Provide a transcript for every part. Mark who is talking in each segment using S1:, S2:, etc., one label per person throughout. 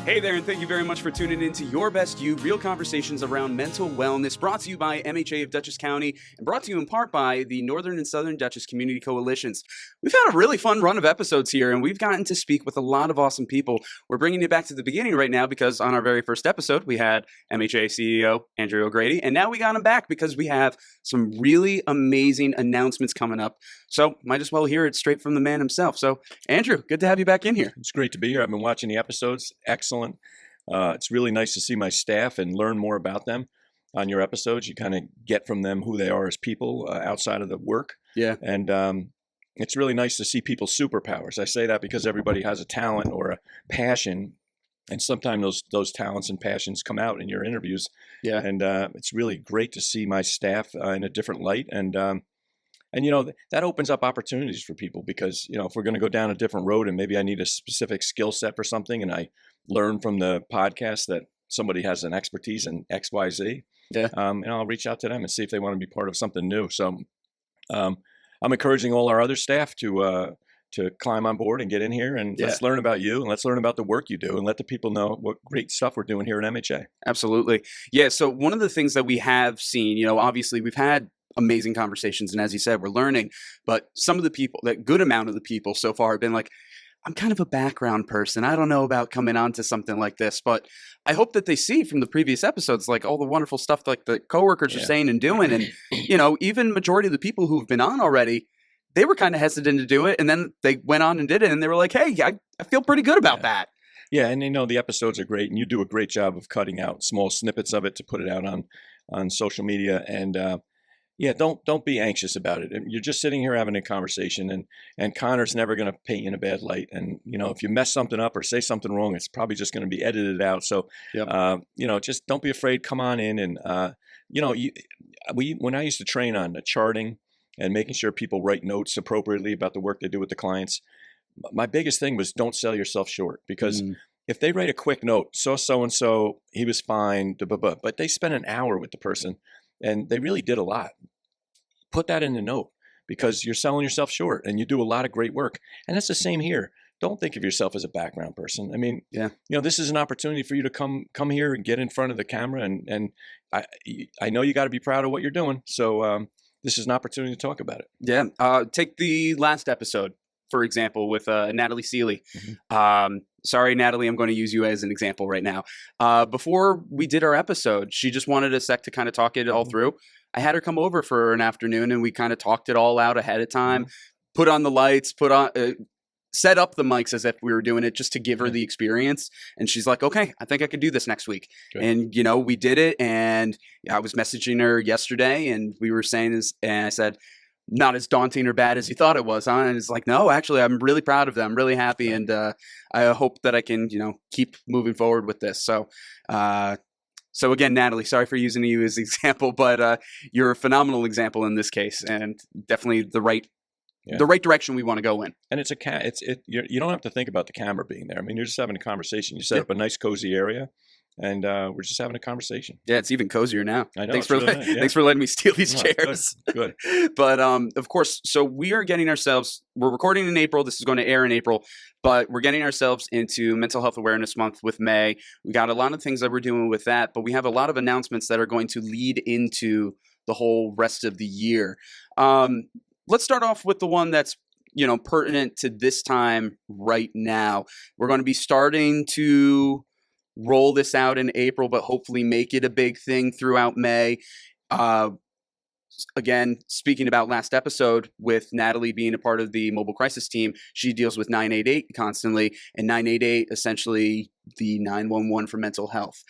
S1: Hey there, and thank you very much for tuning in to Your Best You, real conversations around mental wellness, brought to you by MHA of Dutchess County, and brought to you in part by the Northern and Southern Dutchess Community Coalitions. We've had a really fun run of episodes here, and we've gotten to speak with a lot of awesome people. We're bringing you back to the beginning right now because on our very first episode, we had MHA CEO Andrew O'Grady, and now we got him back because we have some really amazing announcements coming up. So might as well hear it straight from the man himself. So Andrew, good to have you back in here.
S2: It's great to be here. I've been watching the episodes. Excellent. It's really nice to see my staff and learn more about them on your episodes. You kind of get from them who they are as people outside of the work.
S1: Yeah.
S2: And it's really nice to see people's superpowers. I say that because everybody has a talent or a passion, and sometimes those talents and passions come out in your interviews.
S1: Yeah.
S2: And it's really great to see my staff in a different light. And you know, that opens up opportunities for people because, you know, if we're going to go down a different road and maybe I need a specific skill set for something and I learn from the podcast that somebody has an expertise in X, Y, Z, and I'll reach out to them and see if they want to be part of something new. So I'm encouraging all our other staff to climb on board and get in here and let's learn about you and let's learn about the work you do and let the people know what great stuff we're doing here at MHA.
S1: Absolutely. Yeah. So one of the things that we have seen, you know, obviously we've had amazing conversations. And as you said, we're learning, but some of the people, that good amount of the people so far have been like, I'm kind of a background person. I don't know about coming on to something like this, but I hope that they see from the previous episodes, like all the wonderful stuff like the coworkers are saying and doing. And, you know, even majority of the people who've been on already, they were kind of hesitant to do it. And then they went on and did it. And they were like, hey, I feel pretty good about that.
S2: Yeah. And you know, the episodes are great and you do a great job of cutting out small snippets of it to put it out on social media. And, yeah, don't be anxious about it. You're just sitting here having a conversation, and Connor's never going to paint you in a bad light. And you know, if you mess something up or say something wrong, it's probably just going to be edited out. So, you know, just don't be afraid. Come on in, and you know, when I used to train on the charting and making sure people write notes appropriately about the work they do with the clients, my biggest thing was don't sell yourself short because. If they write a quick note, so and so, he was fine, but they spent an hour with the person. And they really did a lot. Put that in the note because you're selling yourself short and you do a lot of great work. And that's the same here. Don't think of yourself as a background person. I mean, you know, this is an opportunity for you to come here and get in front of the camera. And I know you got to be proud of what you're doing. So this is an opportunity to talk about it.
S1: Yeah. Take the last episode, for example, with Natalie Seeley. Sorry, Natalie, I'm going to use you as an example right now. Before we did our episode, she just wanted a sec to kind of talk it all through. I had her come over for an afternoon and we kind of talked it all out ahead of time, put on the lights, set up the mics as if we were doing it just to give her the experience. And she's like, okay, I think I could do this next week. Good. And, you know, we did it. And I was messaging her yesterday and we were saying this, and I said, not as daunting or bad as you thought it was, huh? And it's like, no, actually, I'm really proud of them. I'm really happy. And I hope that I can, you know, keep moving forward with this. So, so again, Natalie, sorry for using you as an example, but you're a phenomenal example in this case and definitely the right direction we want to go in.
S2: And it's you don't have to think about the camera being there. I mean, you're just having a conversation. You set up a nice, cozy area. And we're just having a conversation. Yeah,
S1: it's even cozier now.
S2: I know.
S1: Thanks for letting me steal these chairs.
S2: Good.
S1: But of course, so we are getting ourselves. We're recording in April. This is going to air in April, but we're getting ourselves into Mental Health Awareness Month with May. We got a lot of things that we're doing with that, but we have a lot of announcements that are going to lead into the whole rest of the year. Let's start off with the one that's pertinent to this time right now. We're going to be starting to roll this out in April, but hopefully make it a big thing throughout May. Again, speaking about last episode with Natalie being a part of the mobile crisis team, she deals with 988 constantly, and 988 essentially the 911 for mental health.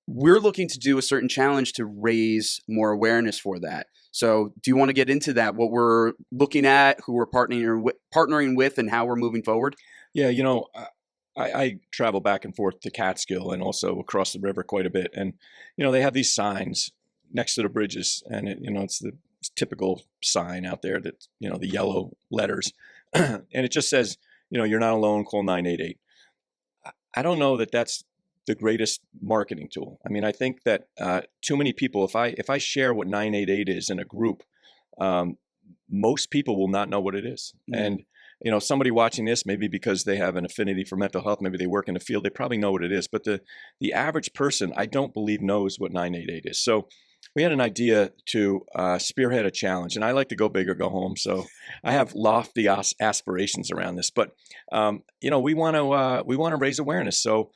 S1: We're looking to do a certain challenge to raise more awareness for that. So do you want to get into that, what we're looking at, who we're partnering with, and how we're moving forward?
S2: Yeah, I travel back and forth to Catskill and also across the river quite a bit. And, they have these signs next to the bridges. And, it's the typical sign out there that, the yellow letters. And it just says, you're not alone, call 988. I don't know that that's the greatest marketing tool. I mean, I think that too many people, if I share what 988 is in a group, most people will not know what it is. Mm-hmm. somebody watching this, maybe because they have an affinity for mental health, maybe they work in the field, they probably know what it is. But the average person, I don't believe, knows what 988 is. So we had an idea to spearhead a challenge, and I like to go big or go home. So I have lofty aspirations around this, but we want to raise awareness. So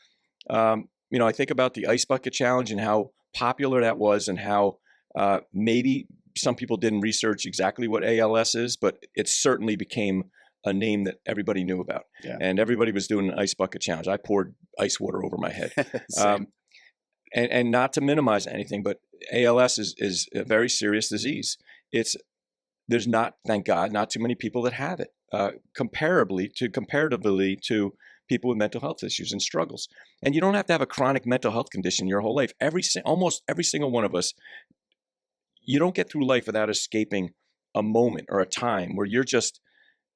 S2: I think about the Ice Bucket Challenge and how popular that was, and how maybe some people didn't research exactly what ALS is, but it certainly became a name that everybody knew about.
S1: Yeah.
S2: And everybody was doing an Ice Bucket Challenge. I poured ice water over my head. And not to minimize anything, but ALS is a very serious disease. There's not, thank God, not too many people that have it, comparatively to people with mental health issues and struggles. And you don't have to have a chronic mental health condition your whole life. Almost every single one of us, you don't get through life without escaping a moment or a time where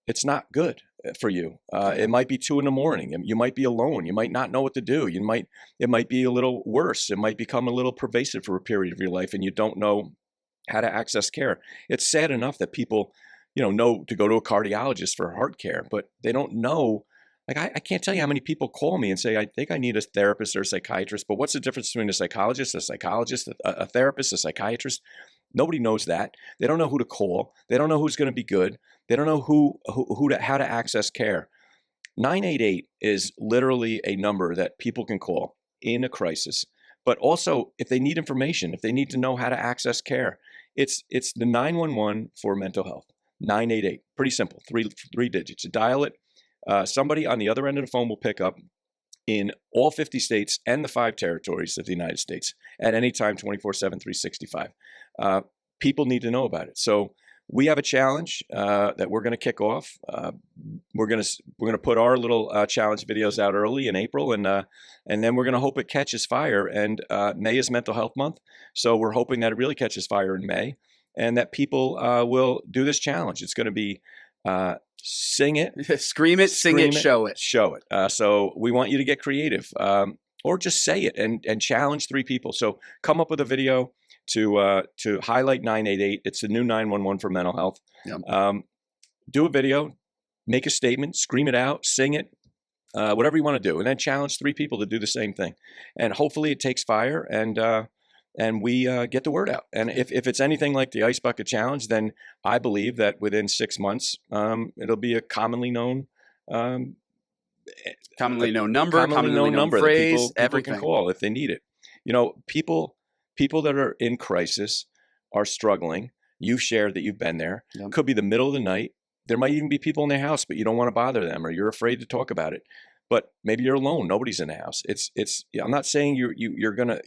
S2: it's not good for you. It might be 2 a.m. You might be alone. You might not know what to do. It might be a little worse. It might become a little pervasive for a period of your life, and you don't know how to access care. It's sad enough that people, know to go to a cardiologist for heart care, but they don't know. Like, I can't tell you how many people call me and say, I think I need a therapist or a psychiatrist, but what's the difference between a psychologist, a therapist, a psychiatrist? Nobody knows that. They don't know who to call. They don't know who's going to be good. They don't know how to access care. 988 is literally a number that people can call in a crisis, but also if they need information, if they need to know how to access care. It's the 911 for mental health. 988, pretty simple, three digits. You dial it. Somebody on the other end of the phone will pick up in all 50 states and the 5 territories of the United States at any time, 24/7, 365. People need to know about it. So we have a challenge that we're going to kick off. We're going to put our little challenge videos out early in April, and then we're going to hope it catches fire. And May is Mental Health Month, so we're hoping that it really catches fire in May, and that people will do this challenge. It's going to be sing it,
S1: scream it, sing it, show it.
S2: So we want you to get creative, or just say it and challenge 3 people. So come up with a video to highlight 988. It's the new 911 for mental health. Yep. Do a video, make a statement, scream it out, sing it, whatever you want to do, and then challenge 3 people to do the same thing. And hopefully it takes fire, and we get the word out. And if it's anything like the Ice Bucket Challenge, then I believe that within 6 months, it'll be a commonly known number, commonly known phrase, that people can call if they need it. People that are in crisis are struggling. You've shared that you've been there. Yep. Could be the middle of the night. There might even be people in their house, but you don't want to bother them, or you're afraid to talk about it. But maybe you're alone. Nobody's in the house. I'm not saying you're gonna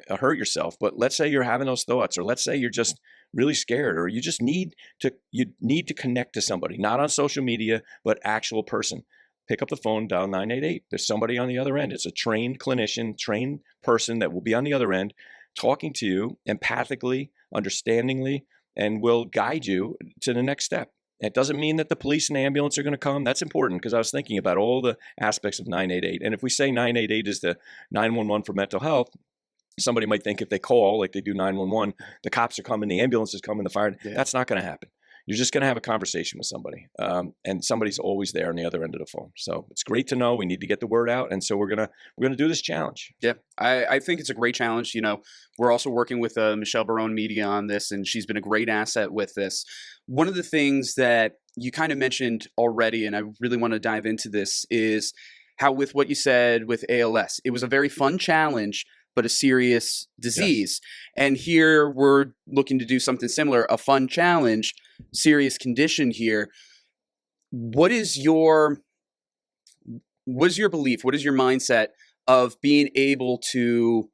S2: hurt yourself, but let's say you're having those thoughts, or let's say you're just really scared, or you just need to connect to somebody, not on social media, but actual person. Pick up the phone, dial 988. There's somebody on the other end. It's a trained clinician, trained person that will be on the other end, talking to you empathically, understandingly, and will guide you to the next step. It doesn't mean that the police and the ambulance are going to come. That's important, because I was thinking about all the aspects of 988. And if we say 988 is the 911 for mental health, somebody might think if they call like they do 911, the cops are coming, the ambulance is coming, the fire. Yeah. That's not going to happen. You're just going to have a conversation with somebody, and somebody's always there on the other end of the phone. So it's great to know. We need to get the word out, and so we're gonna do this challenge.
S1: Yeah, I think it's a great challenge. We're also working with Michelle Barone Media on this, and she's been a great asset with this. One of the things that you kind of mentioned already, and I really want to dive into this, is how with what you said with ALS, it was a very fun challenge, but a serious disease. Yes. And here we're looking to do something similar, a fun challenge, serious condition here. What is your belief? What is your mindset of being able to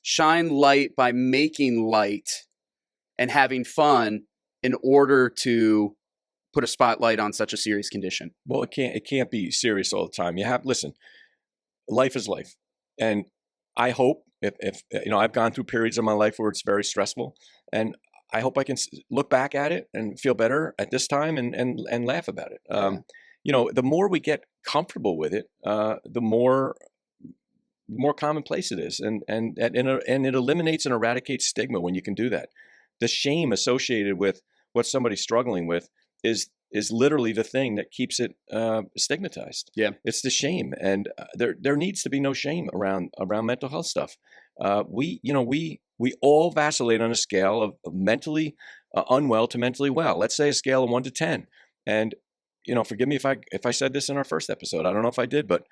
S1: shine light by making light and having fun in order to put a spotlight on such a serious condition?
S2: Well, it can't be serious all the time. Listen, life is life. And I hope if I've gone through periods of my life where it's very stressful, and I hope I can look back at it and feel better at this time and laugh about it. The more we get comfortable with it, the more commonplace it is, and it eliminates and eradicates stigma when you can do that. The shame associated with what somebody's struggling with is is literally the thing that keeps it stigmatized.
S1: Yeah.
S2: It's the shame, and there needs to be no shame around mental health stuff. We all vacillate on a scale of mentally unwell to mentally well. Let's say a scale of 1 to 10, and forgive me if I said this in our first episode. I don't know if I did, but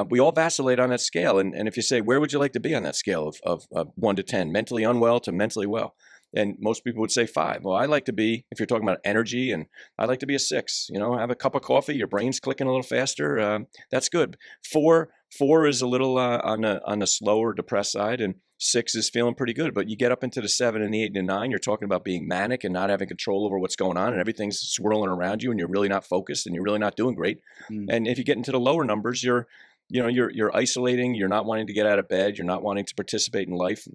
S2: we all vacillate on that scale. And if you say, where would you like to be on that scale of 1 to 10, mentally unwell to mentally well? And most people would say 5. Well, I like to be, if you're talking about energy, and I like to be a 6. Have a cup of coffee, your brain's clicking a little faster. That's good. 4 is a little on the slower, depressed side, and 6 is feeling pretty good. But you get up into the 7 and the 8 and the 9, you're talking about being manic and not having control over what's going on, and everything's swirling around you, and you're really not focused, and you're really not doing great. And if you get into the lower numbers, you're isolating, you're not wanting to get out of bed, you're not wanting to participate in life.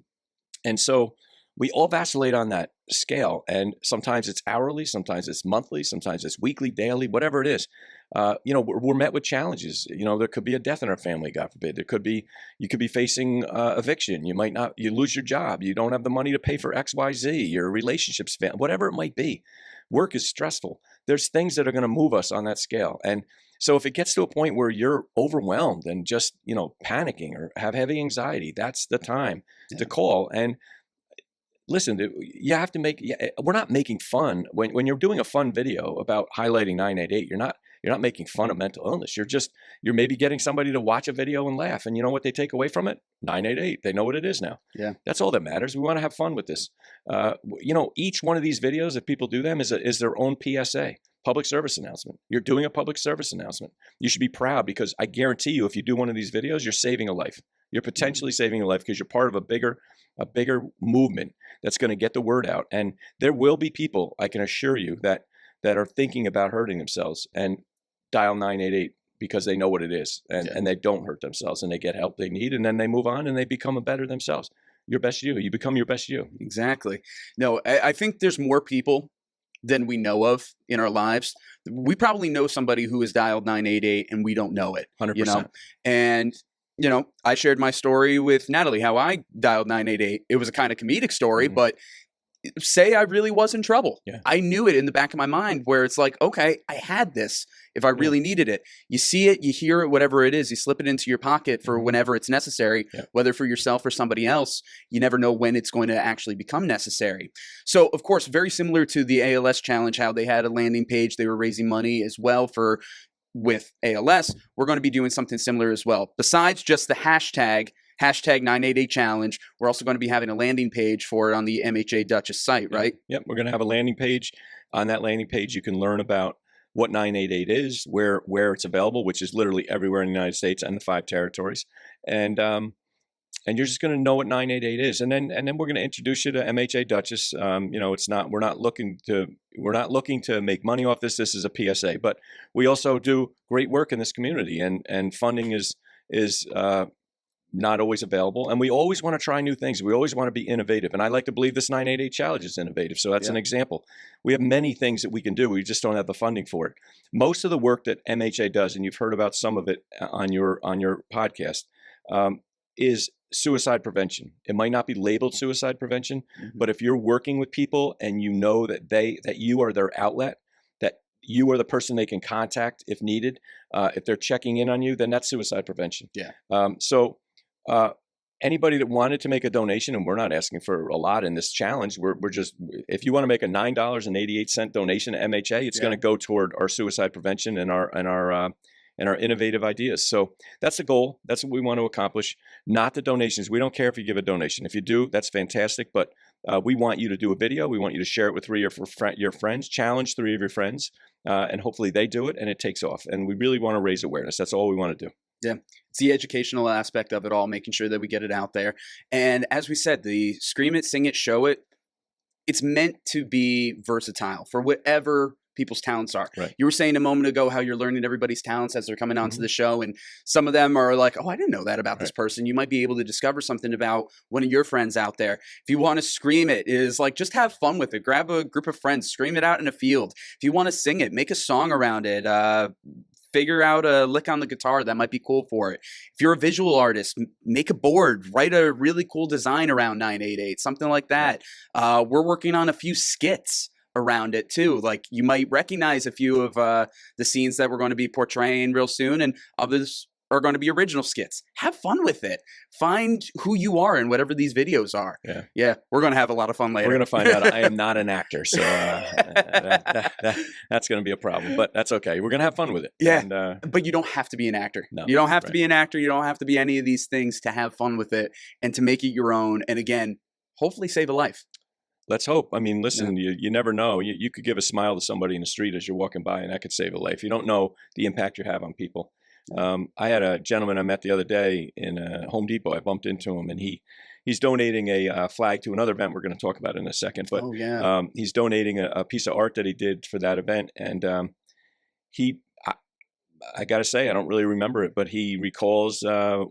S2: And so we all vacillate on that scale, and sometimes it's hourly, sometimes it's monthly, sometimes it's weekly, daily, whatever it is. We're met with challenges. There could be a death in our family, God forbid. You could be facing eviction. You lose your job. You don't have the money to pay for X, Y, Z. Your relationships, whatever it might be. Work is stressful. There's things that are going to move us on that scale, and so if it gets to a point where you're overwhelmed and just panicking or have heavy anxiety, that's the time to call. And listen, you have to we're not making fun. When you're doing a fun video about highlighting 988, you're not making fun of mental illness. You're maybe getting somebody to watch a video and laugh. And you know what they take away from it? 988. They know what it is now.
S1: Yeah.
S2: That's all that matters. We want to have fun with this. Each one of these videos, if people do them, is their own PSA. Public service announcement. You're doing a public service announcement. You should be proud, because I guarantee you, if you do one of these videos, you're saving a life. You're potentially saving a life because you're part of a bigger movement that's going to get the word out. And there will be people, I can assure you, that are thinking about hurting themselves and dial 988 because they know what it is, and they don't hurt themselves, and they get help they need, and then they move on and they become a better themselves. Your best you. You become your best you.
S1: Exactly. No, I think there's more people than we know of in our lives. We probably know somebody who has dialed 988 and we don't know it.
S2: 100%.
S1: And I shared my story with Natalie, how I dialed 988. It was a kind of comedic story, but say I really was in trouble.
S2: Yeah.
S1: I knew it in the back of my mind, where it's like, okay, I had this if I really needed it. You see it, you hear it, whatever it is, you slip it into your pocket for whenever it's necessary, whether for yourself or somebody else. You never know when it's going to actually become necessary. So, of course, very similar to the ALS challenge, how they had a landing page, they were raising money as well with ALS. We're going to be doing something similar as well. Besides just the hashtag 988 challenge, we're also going to be having a landing page for it on the MHA Duchess site, right?
S2: Yep. We're going to have a landing page. On that landing page, you can learn about what 988 is, where it's available, which is literally everywhere in the United States and the 5 territories. And you're just going to know what 988 is. And then we're going to introduce you to MHA Duchess. We're not looking to make money off this. This is a PSA, but we also do great work in this community, and funding is not always available. And we always want to try new things. We always want to be innovative. And I like to believe this 988 challenge is innovative. So that's an example. We have many things that we can do. We just don't have the funding for it. Most of the work that MHA does, and you've heard about some of it on your podcast, is suicide prevention. It might not be labeled suicide prevention, but if you're working with people and you know that you are their outlet, that you are the person they can contact if needed, if they're checking in on you, then that's suicide prevention.
S1: Yeah.
S2: Anybody that wanted to make a donation, and we're not asking for a lot in this challenge, we're just, if you want to make a $9.88 donation to MHA, it's going to go toward our suicide prevention and our innovative ideas. So that's the goal. That's what we want to accomplish, not the donations. We don't care if you give a donation. If you do, that's fantastic. But we want you to do a video. We want you to share it with 3 of your friends, challenge 3 of your friends, and hopefully they do it and it takes off. And we really want to raise awareness. That's all we want to do.
S1: Yeah. It's the educational aspect of it all, making sure that we get it out there. And as we said, the Scream It, Sing It, Show It, it's meant to be versatile for whatever people's talents are.
S2: Right.
S1: You were saying a moment ago how you're learning everybody's talents as they're coming onto the show, and some of them are like, oh, I didn't know that about this person. You might be able to discover something about one of your friends out there. If you want to scream it, is like, just have fun with it. Grab a group of friends, scream it out in a field. If you want to sing it, make a song around it. Figure out a lick on the guitar that might be cool for it. If you're a visual artist, make a board, write a really cool design around 988, something like that. We're working on a few skits around it too. Like you might recognize a few of the scenes that we're going to be portraying real soon, and others are going to be original skits. Have fun with it. Find who you are in whatever these videos are. Yeah, we're going to have a lot of fun later.
S2: We're going to find out I am not an actor, so that's going to be a problem, but that's okay. We're going to have fun with it.
S1: Yeah,
S2: and,
S1: but you don't have to be an actor.
S2: No,
S1: you don't have to be an actor. You don't have to be any of these things to have fun with it and to make it your own. And again, hopefully save a life.
S2: Let's hope. I mean, listen, you never know. You could give a smile to somebody in the street as you're walking by, and that could save a life. You don't know the impact you have on people. I had a gentleman I met the other day in Home Depot. I bumped into him, and he's donating a flag to another event we're going to talk about in a second. But he's donating a piece of art that he did for that event, and I got to say, I don't really remember it, but he recalls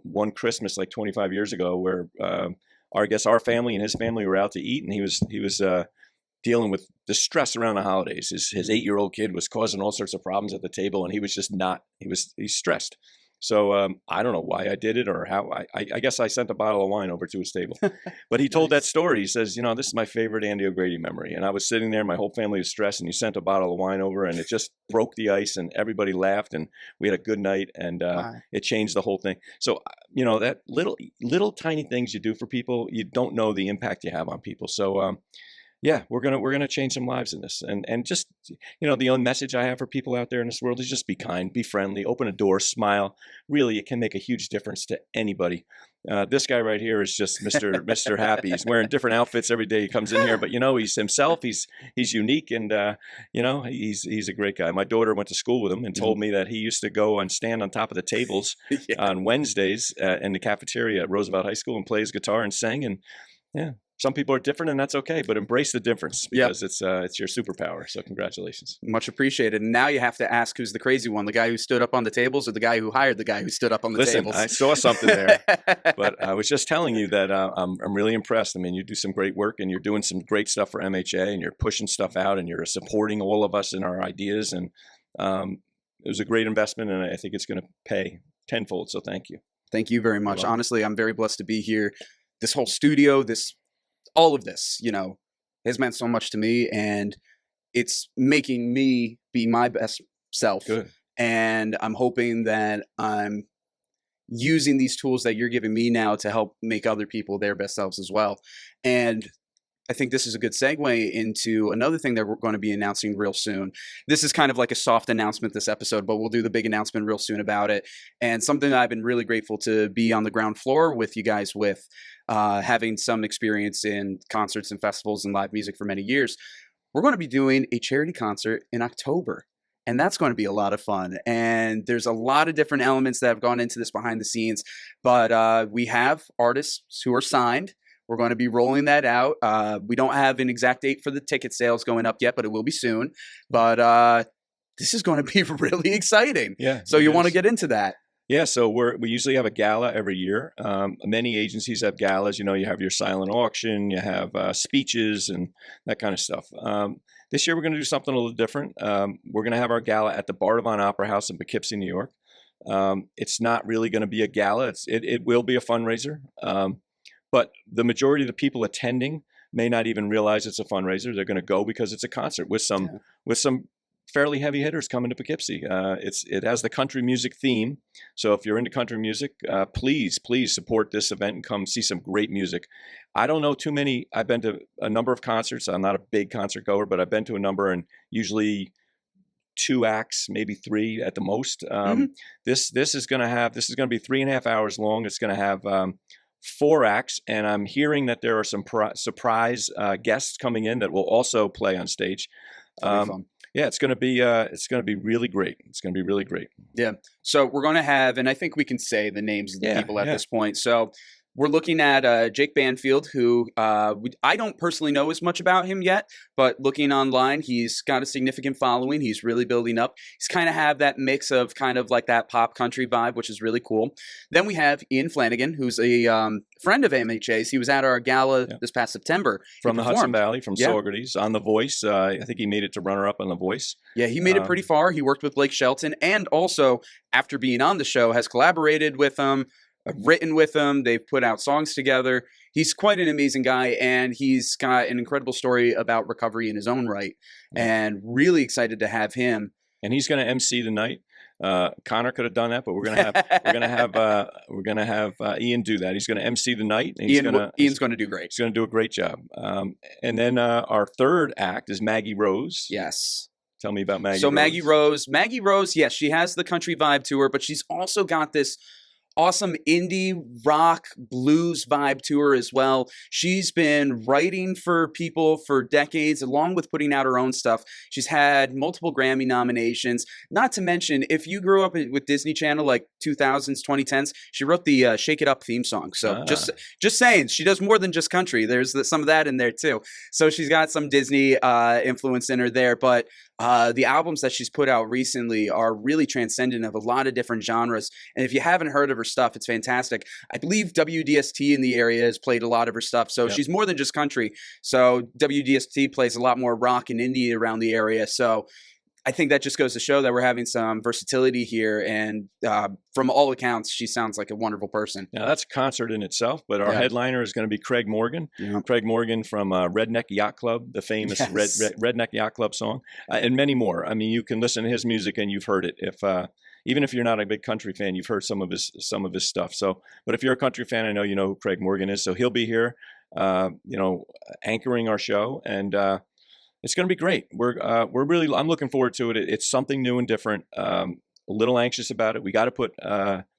S2: one Christmas like 25 years ago where our family and his family were out to eat, and he was dealing with the stress around the holidays. His 8-year-old kid was causing all sorts of problems at the table, and he was just not. He's stressed. So I don't know why I did it or how. I guess I sent a bottle of wine over to his table. But he told that story. He says, this is my favorite Andy O'Grady memory. And I was sitting there, my whole family was stressed, and he sent a bottle of wine over, and it just broke the ice, and everybody laughed, and we had a good night, and it changed the whole thing. So that little tiny things you do for people, you don't know the impact you have on people. So. Yeah, we're gonna change some lives in this, and just the only message I have for people out there in this world is just be kind, be friendly, open a door, smile. Really, it can make a huge difference to anybody. This guy right here is just Mr. Happy. He's wearing different outfits every day he comes in here, but he's himself. He's unique, and he's a great guy. My daughter went to school with him and told me that he used to go and stand on top of the tables on Wednesdays in the cafeteria at Roosevelt High School and play his guitar and sing. And some people are different, and that's okay, but embrace the difference because it's your superpower. So congratulations.
S1: Much appreciated. And now you have to ask who's the crazy one, the guy who stood up on the tables or the guy who hired the guy who stood up on the tables?
S2: I saw something there, but I was just telling you that I'm really impressed. I mean, you do some great work, and you're doing some great stuff for MHA, and you're pushing stuff out, and you're supporting all of us in our ideas. And it was a great investment, and I think it's going to pay tenfold. So thank you.
S1: Thank you very much. Honestly, I'm very blessed to be here. This whole studio, all of this, has meant so much to me, and it's making me be my best self.
S2: Good.
S1: And I'm hoping that I'm using these tools that you're giving me now to help make other people their best selves as well. And I think this is a good segue into another thing that we're going to be announcing real soon. This is kind of like a soft announcement this episode, but we'll do the big announcement real soon about it. And something that I've been really grateful to be on the ground floor with you guys with, having some experience in concerts and festivals and live music for many years. We're going to be doing a charity concert in October. And that's going to be a lot of fun. And there's a lot of different elements that have gone into this behind the scenes. But we have artists who are signed. We're going to be rolling that out. We don't have an exact date for the ticket sales going up yet, but it will be soon. But this is going to be really exciting.
S2: Yeah.
S1: So you want to get into that?
S2: Yeah. So we usually have a gala every year. Many agencies have galas. You have your silent auction, you have speeches and that kind of stuff. This year we're going to do something a little different. We're going to have our gala at the Bardavon Opera House in Poughkeepsie, New York. It's not really going to be a gala. It will be a fundraiser. But the majority of the people attending may not even realize it's a fundraiser. They're going to go because it's a concert with some fairly heavy hitters coming to Poughkeepsie. It has the country music theme. So if you're into country music, please support this event and come see some great music. I don't know too many. I've been to a number of concerts. I'm not a big concert goer, but I've been to a number, and usually 2 acts, maybe 3 at the most. This is going to be 3.5 hours long. It's going to have 4 acts, and I'm hearing that there are some surprise guests coming in that will also play on stage. Yeah, it's going to be really great. It's going to be really great.
S1: Yeah. So we're going to have, and I think we can say the names of the people at this point. So we're looking at Jake Banfield, who I don't personally know as much about him yet, but looking online, he's got a significant following. He's really building up. He's kind of have that mix of kind of like that pop country vibe, which is really cool. Then we have Flannigan, who's a friend of MHA's. He was at our gala this past September.
S2: From the Hudson Valley, from Saugerties, on The Voice. I think he made it to runner-up on The Voice.
S1: Yeah, he made it pretty far. He worked with Blake Shelton, and also, after being on the show, has collaborated with him, written with him. They've put out songs together. he's quite an amazing guy, and he's got an incredible story about recovery in his own right, and really excited to have him.
S2: And he's going to MC tonight. Connor could have done that, but we're gonna have Ian do that. He's going to MC the night. And
S1: Ian's going to do great.
S2: He's going to do a great job. And then our third act is Maggie Rose.
S1: Yes.
S2: Tell me about Maggie.
S1: So
S2: Rose.
S1: Maggie Rose, yes, she has the country vibe to her, but she's also got this awesome indie rock blues vibe to her as well. She's been writing for people for decades, along with putting out her own stuff. She's had multiple Grammy nominations. Not to mention, if you grew up with Disney Channel, like 2000s, 2010s, she wrote the Shake It Up theme song. So just saying, she does more than just country. There's some of that in there too. So she's got some Disney influence in her there, but the albums that she's put out recently are really transcendent of a lot of different genres. And if you haven't heard of her stuff, it's fantastic. I believe WDST in the area has played a lot of her stuff. So she's more than just country. So WDST plays a lot more rock and indie around the area. So I think that just goes to show that we're having some versatility here. And from all accounts, she sounds like a wonderful person.
S2: Now, that's a concert in itself, but our headliner is going to be Craig Morgan. Yeah. Craig Morgan from Redneck Yacht Club, the famous Redneck Yacht Club song, and many more. I mean, you can listen to his music and you've heard it. Even if you're not a big country fan, you've heard some of his stuff. So, but if you're a country fan, I know you know who Craig Morgan is. So he'll be here, anchoring our show, and it's going to be great. I'm looking forward to it. It's something new and different. A little anxious about it. We got to put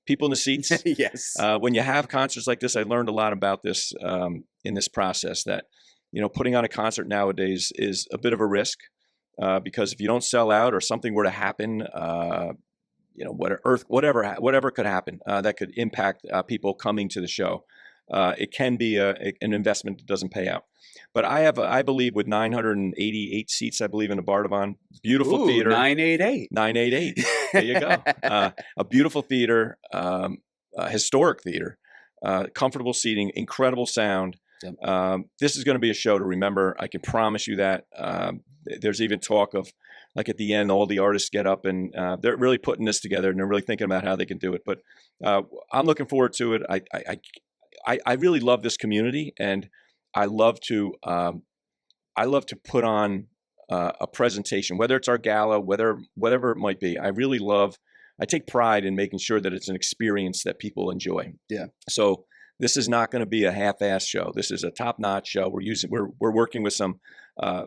S2: people in the seats.
S1: Yes.
S2: When you have concerts like this, I learned a lot about this in this process. That putting on a concert nowadays is a bit of a risk because if you don't sell out or something were to happen, whatever could happen that could impact people coming to the show. It can be an investment that doesn't pay out. But I believe with 988 seats, I believe in the Bardavon, beautiful theater.
S1: 988.
S2: 988. There you go. A beautiful theater, historic theater, comfortable seating, incredible sound. This is going to be a show to remember. I can promise you that. There's even talk of, like at the end, all the artists get up and they're really putting this together and they're really thinking about how they can do it. But I'm looking forward to it. I really love this community, and I love to put on a presentation, whether it's our gala, whatever it might be. I take pride in making sure that it's an experience that people enjoy.
S1: Yeah.
S2: So this is not going to be a half-ass show. This is a top-notch show. We're working with some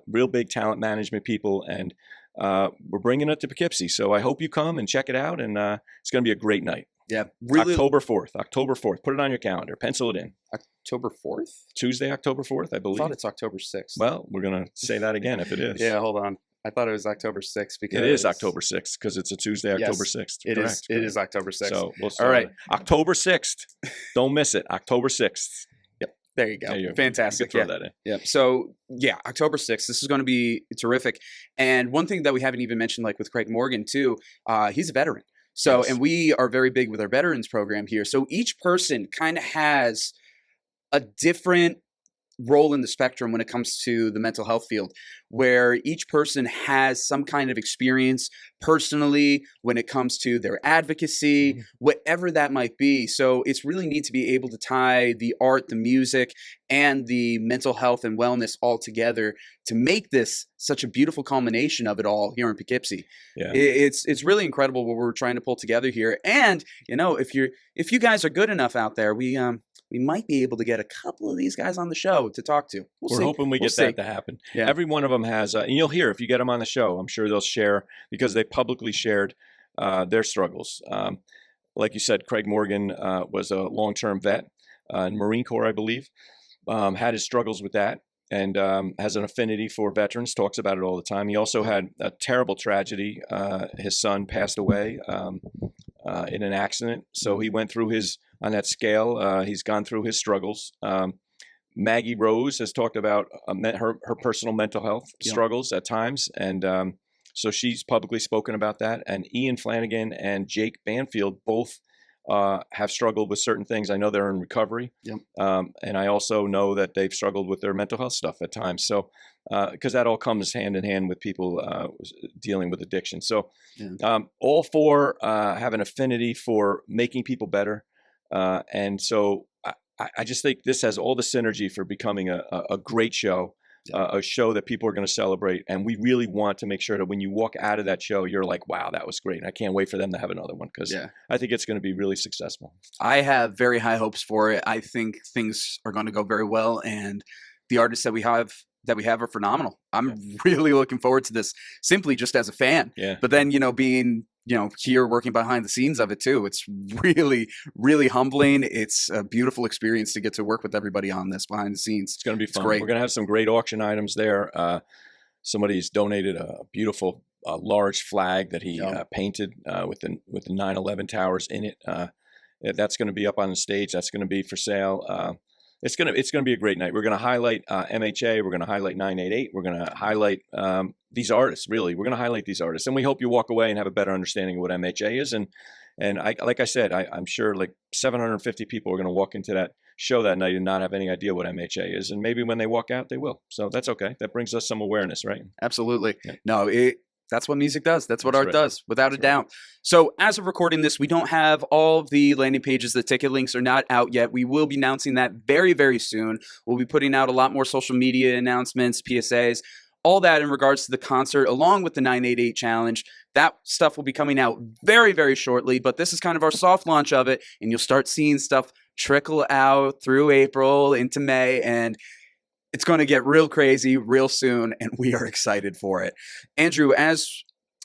S2: real big talent management people, and we're bringing it to Poughkeepsie. So I hope you come and check it out, and it's going to be a great night.
S1: Yeah, really.
S2: October 4th. Put it on your calendar. Pencil it in.
S1: October 4th?
S2: Tuesday, October 4th, I believe.
S1: I thought it's October 6th.
S2: Well, we're going to say that again if it is.
S1: Yeah, hold on. I thought it was October 6th because
S2: it is October 6th because it's a Tuesday, October 6th.
S1: It is October 6th.
S2: So we'll
S1: all right.
S2: October 6th. Don't miss it. October 6th.
S1: Yep. There you go. Fantastic.
S2: Throw that in.
S1: Yeah. So October 6th. This is going to be terrific. And one thing that we haven't even mentioned, like with Craig Morgan too, he's a veteran. So, and we are very big with our veterans program here. So each person kind of has a different role in the spectrum when it comes to the mental health field, where each person has some kind of experience personally when it comes to their advocacy, whatever that might be. So it's really neat to be able to tie the art, the music, and the mental health and wellness all together to make this such a beautiful culmination of it all here in Poughkeepsie.
S2: Yeah.
S1: It's really incredible what we're trying to pull together here. And if you guys are good enough out there, we might be able to get a couple of these guys on the show to talk to.
S2: We're hoping we get that to happen. Yeah. Every one of them has, and you'll hear if you get them on the show, I'm sure they'll share because they publicly shared their struggles. Like you said, Craig Morgan was a long-term vet in Marine Corps, I believe, had his struggles with that and has an affinity for veterans, talks about it all the time. He also had a terrible tragedy. His son passed away in an accident. So he went through on that scale, he's gone through his struggles. Maggie Rose has talked about her personal mental health struggles at times. And so she's publicly spoken about that. And Ian Flannigan and Jake Banfield both have struggled with certain things. I know they're in recovery.
S1: Yep.
S2: And I also know that they've struggled with their mental health stuff at times. So, because that all comes hand in hand with people dealing with addiction. So all four have an affinity for making people better. And so I just think this has all the synergy for becoming a great show, a show that people are going to celebrate. And we really want to make sure that when you walk out of that show, you're like, wow, that was great. I can't wait for them to have another one because I think it's going to be really successful.
S1: I have very high hopes for it. I think things are going to go very well. And the artists that we have are phenomenal. I'm really looking forward to this simply just as a fan.
S2: Yeah.
S1: But then, being here working behind the scenes of it too. It's really, really humbling. It's a beautiful experience to get to work with everybody on this behind the scenes.
S2: It's going to be fun.
S1: Great.
S2: We're going to have some great auction items there. Somebody's donated a beautiful large flag that he painted with the 9/11 towers in it. That's going to be up on the stage. That's going to be for sale. It's going to be a great night. We're going to highlight MHA. We're going to highlight 988. We're going to highlight these artists. Really, we're going to highlight these artists, and we hope you walk away and have a better understanding of what MHA is. And like I said, I'm sure like 750 people are going to walk into that show that night and not have any idea what MHA is, and maybe when they walk out, they will. So that's okay. That brings us some awareness, right?
S1: Absolutely. Yeah. No, that's what music does. That's what art does, without a doubt.
S2: Right.
S1: So as of recording this, we don't have all of the landing pages. The ticket links are not out yet. We will be announcing that very, very soon. We'll be putting out a lot more social media announcements, PSAs, all that in regards to the concert, along with the 988 challenge. That stuff will be coming out very, very shortly. But this is kind of our soft launch of it. And you'll start seeing stuff trickle out through April into May. And it's going to get real crazy real soon, and we are excited for it. Andrew, as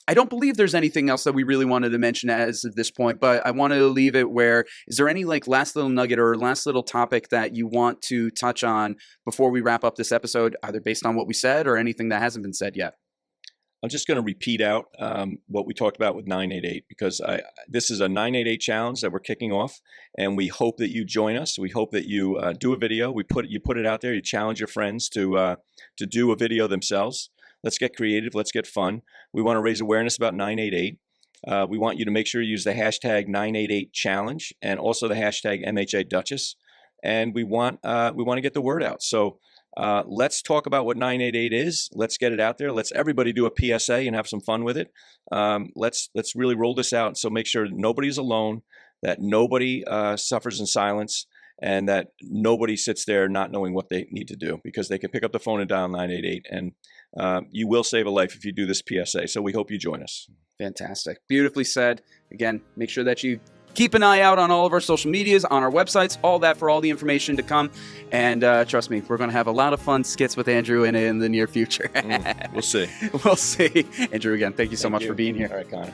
S1: I don't believe there's anything else that we really wanted to mention as of this point, but I want to leave it where, is there any last little nugget or last little topic that you want to touch on before we wrap up this episode, either based on what we said or anything that hasn't been said yet?
S2: I'm just going to repeat out what we talked about with 988 because this is a 988 challenge that we're kicking off, and we hope that you join us. We hope that you do a video. You put it out there. You challenge your friends to do a video themselves. Let's get creative. Let's get fun. We want to raise awareness about 988. We want you to make sure you use the hashtag 988challenge and also the hashtag MHA Duchess. And we want to get the word out. So let's talk about what 988 is. Let's get it out there. Let's everybody do a PSA and have some fun with it. Let's really roll this out. So make sure that nobody's alone, that nobody suffers in silence, and that nobody sits there not knowing what they need to do, because they can pick up the phone and dial 988, and you will save a life if you do this PSA. So we hope you join us.
S1: Fantastic. Beautifully said. Again, make sure that you keep an eye out on all of our social medias, on our websites, all that for all the information to come. And trust me, we're going to have a lot of fun skits with Andrew in the near future.
S2: We'll see.
S1: We'll see. Andrew, again, thank you so much for being here.
S2: All right, Connor.